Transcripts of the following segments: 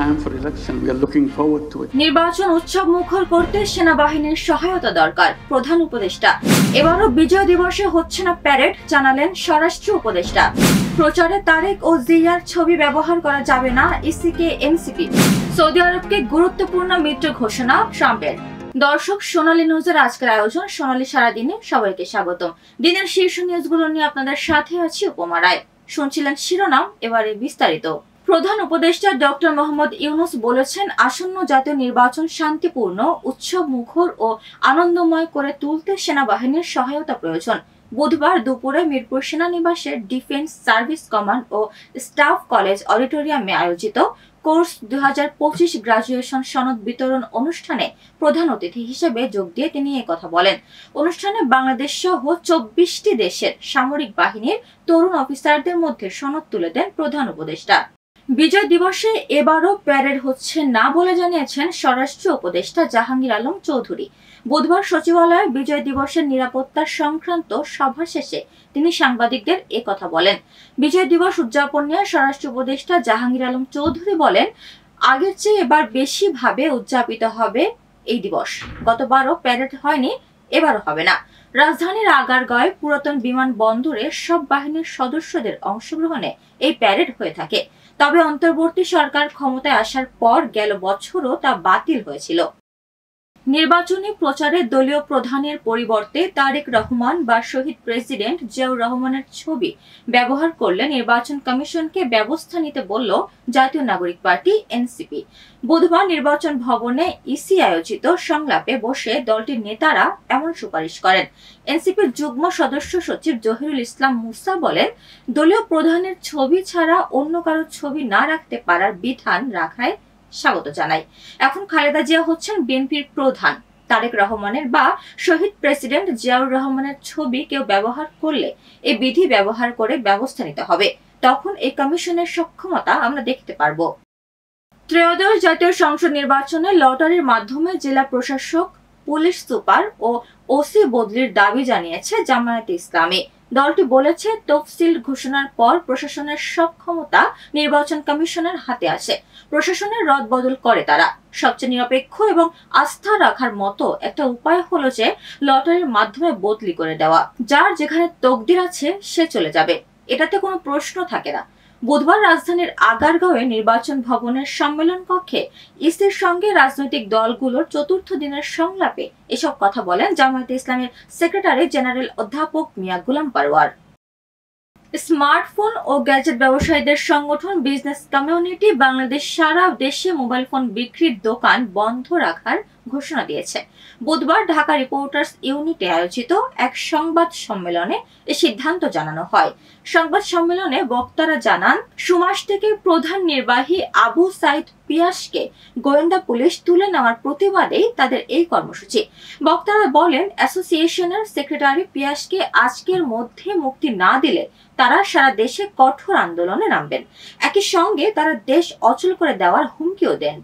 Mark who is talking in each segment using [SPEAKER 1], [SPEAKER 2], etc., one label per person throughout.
[SPEAKER 1] time for election. We are looking forward to it.
[SPEAKER 2] নির্বাচন উৎসব মুখর করতে সেনাবাহিনীর সহায়তা দরকার, প্রধান উপদেষ্টা। এবারও বিজয় দিবসে হচ্ছে না প্যারেড, জানালেন স্বরাষ্ট্র উপদেষ্টা। প্রচারে তারেক ও জিয়ার ছবি ব্যবহার করা যাবে না, ইসিকে এনসিপি। সৌদি আরবকে গুরুত্বপূর্ণ মিত্র ঘোষণা ট্রাম্পের। দর্শক, সোনালী নিউজের আজকের আয়োজন সোনালী সারাদিনে সবাইকে স্বাগতম। দিনের শীর্ষ নিউজগুলো নিয়ে আপনাদের সাথে আছি উপমা রায়। শুনছিলেন শিরোনাম, এবারে বিস্তারিত। প্রধান উপদেষ্টা ডক্টর মোহাম্মদ ইউনূস বলেছেন, আসন্ন জাতীয় নির্বাচন শান্তিপূর্ণ, উৎসব মুখর ও আনন্দময় করে তুলতে সেনাবাহিনীর সহায়তা প্রয়োজন। বুধবার দুপুরে মিরপুর সেনানিবাসের ডিফেন্স সার্ভিস কমান্ড ও স্টাফ কলেজ অডিটোরিয়ামে আয়োজিত কোর্স 2025 গ্রাজুয়েশন সনদ বিতরণ অনুষ্ঠানে প্রধান অতিথি হিসেবে যোগ দিয়ে তিনি কথা বলেন। অনুষ্ঠানে বাংলাদেশ সহ 24টি দেশের সামরিক বাহিনীর তরুণ অফিসারদের মধ্যে সনদ তুলে দেন প্রধান উপদেষ্টা। বিজয় দিবসে এবারও প্যারেড হচ্ছে না বলে জানিয়েছেন স্বরাষ্ট্র উপদেষ্টা জাহাঙ্গীর আলম চৌধুরী। বুধবার সচিবালয়ে বিজয় দিবসের নিরাপত্তা সংক্রান্ত সভা শেষে তিনি সাংবাদিকদের কথা বলেন। বিজয় দিবস উদযাপন নিয়ে স্বরাষ্ট্র উপদেষ্টা জাহাঙ্গীর আলম চৌধুরী বলেন, আগের চেয়ে এবার বেশি ভাবে উদযাপিত হবে এই দিবস। গতবারও প্যারেড হয়নি, এবারও হবে না। রাজধানীর আগারগাঁওয়ে পুরাতন বিমানবন্দরে সব বাহিনীর সদস্যদের অংশগ্রহণে এই প্যারেড হয়ে থাকে। তবে অন্তর্বর্তী সরকার ক্ষমতায় আসার পর গেল বছরও তা বাতিল হয়েছিল। নির্বাচনী প্রচারে দলীয় প্রধানের পরিবর্তে তারেক রহমান বা শহীদ প্রেসিডেন্ট জিয়াউর রহমানের ছবি ব্যবহার করলে নির্বাচন কমিশনকে ব্যবস্থা নিতে বলল জাতীয় নাগরিক পার্টি এনসিপি। বুধবার নির্বাচন ভবনে ইসি আয়োজিত সংলাপে বসে দলটির নেতারা এমন সুপারিশ করেন। এনসিপির যুগ্ম সদস্য সচিব জহিরুল ইসলাম মুসা বলেন, দলীয় প্রধানের ছবি ছাড়া অন্য কারো ছবি না রাখতে পারার বিধান রাখায় স্বাগত জানাই। এখন খালেদা জিয়া হচ্ছেন বিএনপির প্রধান। তারেক রহমানের বা শহীদ প্রেসিডেন্ট জিয়াউর রহমানের ছবি কেউ ব্যবহার করলে এই বিধি ব্যবহার করে ব্যবস্থা নিতে হবে। তখন এই কমিশনের সক্ষমতা আমরা দেখতে পারবো। ত্রয়োদশ জাতীয় সংসদ নির্বাচনে লটারির মাধ্যমে জেলা প্রশাসক, পুলিশ সুপার ও ওসি বদলির দাবি জানিয়েছে জামায়াতে ইসলামী। দলটি বলেছে, তফসিল ঘোষণার পর প্রশাসনের সক্ষমতা নির্বাচন কমিশনের হাতে আছে। প্রশাসনের রদবদল করে তারা। সবচেয়ে নিরপেক্ষ এবং আস্থা রাখার মতো একটা উপায় হলো যে লটারির মাধ্যমে বদলি করে দেওয়া। যার যেখানে তকদির আছে সে চলে যাবে, এটাতে কোনো প্রশ্ন থাকে না। বুধবার রাজধানীর আগারগাঁওয়ে নির্বাচন ভবনের সম্মেলন কক্ষে ইসির সঙ্গে রাজনৈতিক দলগুলোর চতুর্থ দিনের সংলাপে এসব কথা বলেন জামায়াতে ইসলামের সেক্রেটারি জেনারেল অধ্যাপক মিয়া গোলাম পারওয়ার। স্মার্টফোন ও গ্যাজেট ব্যবসায়ীদের সংগঠন বিজনেস কমিউনিটি বাংলাদেশ সারা দেশে মোবাইল ফোন বিক্রির দোকান বন্ধ রাখার ঘোষণা দিয়েছে। বুধবার ঢাকা রিপোর্টার্স ইউনিটে আয়োজিত এক সংবাদ সম্মেলনে এ সিদ্ধান্ত জানানো হয়। সংবাদ সম্মেলনে বক্তারা জানান, সুমাস থেকে প্রধান নির্বাহী আবু সাইদ পিয়াসকে গোয়েন্দা পুলিশ তুলে নেওয়ার প্রতিবাদেই তাদের এই কর্মসূচি। বক্তারা বলেন, অ্যাসোসিয়েশনের সেক্রেটারি পিয়াসকে আজকের মধ্যে মুক্তি না দিলে তারা সারা দেশে কঠোর আন্দোলনে নামবেন। একই সঙ্গে তারা দেশ অচল করে দেওয়ার হুমকিও দেন।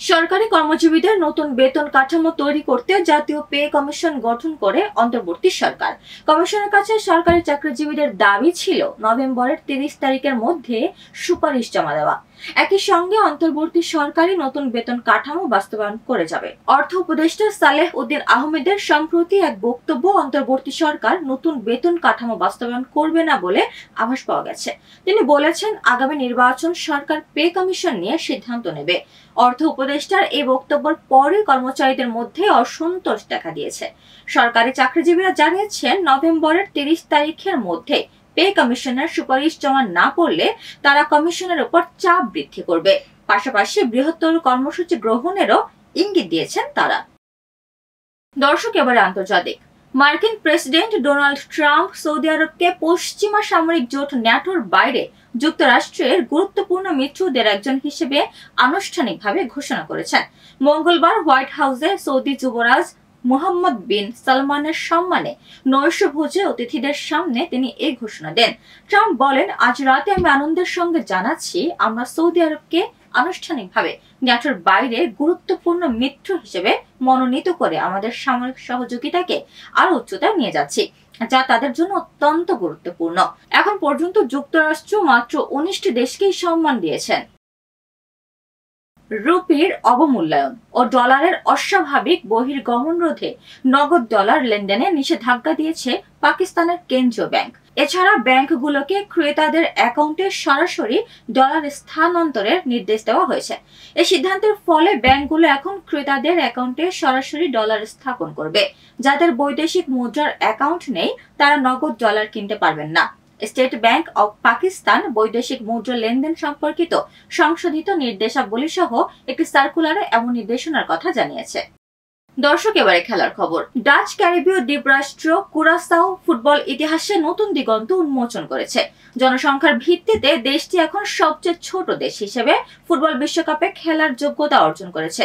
[SPEAKER 2] সরকারি কর্মজীবীদের নতুন বেতন কাঠামো তৈরি করতে জাতীয় পে কমিশন গঠন করে অন্তর্বর্তী সরকার। কমিশনের কাছে সরকারি চাকরিজীবীদের দাবি ছিল নভেম্বরের 30 তারিখের মধ্যে সুপারিশ জমা দেওয়া। একই সঙ্গে অন্তর্বর্তী সরকারই নতুন বেতন কাঠামো বাস্তবায়ন করে যাবে। অর্থ উপদেষ্টা সালেহ উদ্দিন আহমেদের সম্প্রতি এক বক্তব্য অন্তর্বর্তী সরকার নতুন বেতন কাঠামো বাস্তবায়ন করবে না বলে আভাস পাওয়া গেছে। তিনি বলেছেন, আগামী নির্বাচন সরকার পে কমিশন নিয়ে সিদ্ধান্ত নেবে। অর্থ উপদেষ্টার এই বক্তব্যের পরে কর্মচারীদের মধ্যে অসন্তোষ দেখা দিয়েছে। সরকারি চাকরিজীবীরা জানিয়েছেন, নভেম্বরের 30 তারিখের মধ্যে পে কমিশনের সুপারিশ জমা না পড়লে তারা কমিশনের উপর চাপ বৃদ্ধি করবে। পাশাপাশি বৃহত্তর কর্মসূচি গ্রহণেরও ইঙ্গিত দিয়েছেন তারা। দর্শক, এবারে আন্তর্জাতিক। মার্কিন প্রেসিডেন্ট ডোনাল্ড ট্রাম্প সৌদি আরবকে পশ্চিমা সামরিক জোট ন্যাটোর বাইরে যুক্তরাষ্ট্রের গুরুত্বপূর্ণ মিত্রদের একজন হিসেবে আনুষ্ঠানিকভাবে ঘোষণা করেছেন। মঙ্গলবার হোয়াইট হাউসে সৌদি যুবরাজ মুহাম্মদ বিন সালমানের সম্মানে নৈশভোজে অতিথিদের সামনে তিনি এই ঘোষণা দেন। ট্রাম্প বলেন, আজ রাতে আমি আনন্দের সঙ্গে জানাচ্ছি, আমরা সৌদি আরবকে আনুষ্ঠানিকভাবে ন্যাটোর বাইরে গুরুত্বপূর্ণ মিত্র হিসেবে মনোনীত করে আমাদের সামরিক সহযোগিতাকে আরো উচ্চতায় নিয়ে যাচ্ছি, যা তাদের জন্য অত্যন্ত গুরুত্বপূর্ণ। এখন পর্যন্ত যুক্তরাষ্ট্র মাত্র 19টি দেশকেই সম্মান দিয়েছেন। রুপির অবমূল্যায়ন ও ডলারের অস্বাভাবিক বহির্গমন রোধে নগদ ডলার লেনদেনে নিষেধাজ্ঞা দিয়েছে পাকিস্তানের কেন্দ্রীয় ব্যাংক। এছাড়া ব্যাংকগুলোকে ক্রেতাদের অ্যাকাউন্টে সরাসরি ডলার স্থানান্তরের নির্দেশ দেওয়া হয়েছে। এই সিদ্ধান্তের ফলে ব্যাংকগুলো এখন ক্রেতাদের অ্যাকাউন্টে সরাসরি ডলার স্থাপন করবে। যাদের বৈদেশিক মুদ্রার অ্যাকাউন্ট নেই তারা নগদ ডলার কিনতে পারবেন না। স্টেট ব্যাংক অব পাকিস্তান বৈদেশিক মুদ্রা লেনদেন সম্পর্কিত সংশোধিত নির্দেশাবলী সহ একটি সার্কুলারে এমন নির্দেশনার কথা জানিয়েছে। দর্শক, এবারে খেলার খবর। ডাচ ক্যারিবীয় দ্বীপরাষ্ট্র কুরাসাও ফুটবল ইতিহাসে নতুন দিগন্ত উন্মোচন করেছে। জনসংখ্যার ভিত্তিতে দেশটি এখন সবচেয়ে ছোট দেশ হিসেবে ফুটবল বিশ্বকাপে খেলার যোগ্যতা অর্জন করেছে।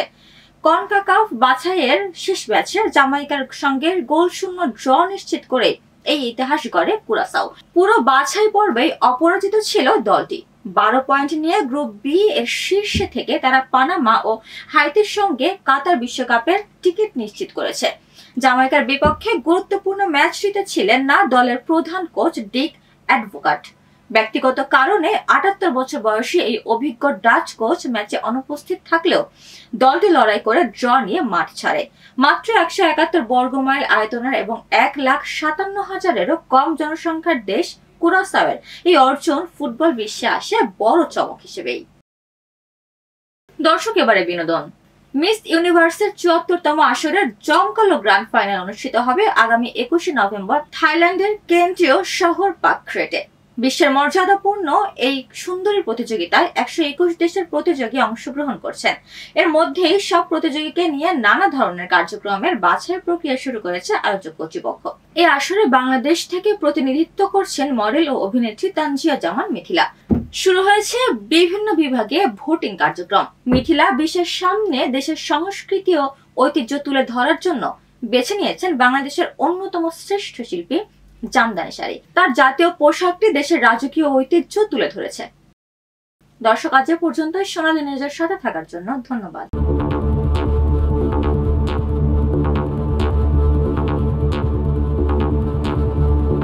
[SPEAKER 2] কনকাকাফ বাছাইয়ের শেষ ম্যাচে জামাইকার সঙ্গে গোলশূন্য ড্র নিশ্চিত করে এই ইতিহাস গড়ে কুরাসাও। পুরো বাছাই পর্বেই অপরাজিত ছিল দলটি। 12 পয়েন্ট নিয়ে গ্রুপ বি এর শীর্ষে থেকে তারা পানামা ও হাইতির সঙ্গে কাতার বিশ্বকাপের টিকিট নিশ্চিত করেছে। জামাইকার বিপক্ষে গুরুত্বপূর্ণ ম্যাচটিতে ছিলেন না দলের প্রধান কোচ ডিক অ্যাডভোকাট। ব্যক্তিগত কারণে 78 বছর বয়সী এই অভিজ্ঞ ডাচ কোচ ম্যাচে অনুপস্থিত থাকলেও দলটি লড়াই করে ড্র নিয়ে মাঠ ছাড়ে। মাত্র 171 বর্গমাইল আয়তনের এবং 1,57,000-এরও কম জনসংখ্যার দেশ কুরাসাওয়ের এই অর্জন ফুটবল বিশ্বে আসে বড় চমক হিসেবেই। দর্শক, এবারে বিনোদন। মিস ইউনিভার্সের 74তম আসরের জমকালো গ্র্যান্ড ফাইনাল অনুষ্ঠিত হবে আগামী 21 নভেম্বর থাইল্যান্ডের কেন্দ্রীয় শহর পাকক্রেটে। বিশ্বের মর্যাদাপূর্ণ এই সুন্দরী প্রতিযোগিতায় 121 দেশের প্রতিযোগী অংশগ্রহণ করছেন। এর মধ্যেই সব প্রতিযোগীকে নিয়ে নানা ধরনের কার্যক্রমের বাছাই প্রক্রিয়া শুরু করেছে আয়োজক কর্তৃপক্ষ। এই আসরে বাংলাদেশ থেকে প্রতিনিধিত্ব করছেন মডেল ও অভিনেত্রী তানজিয়া জামান মিথিলা। শুরু হয়েছে বিভিন্ন বিভাগে ভোটিং কার্যক্রম। মিথিলা বিশ্বের সামনে দেশের সংস্কৃতি ও ঐতিহ্য তুলে ধরার জন্য বেছে নিয়েছেন বাংলাদেশের অন্যতম শ্রেষ্ঠ শিল্পী জামদানি শাড়ি। তার জাতীয় পোশাকটি দেশের রাজকীয় ঐতিহ্য তুলে ধরেছে। দর্শক, আজ পর্যন্ত সোনালী নিউজের সাথে থাকার জন্য ধন্যবাদ।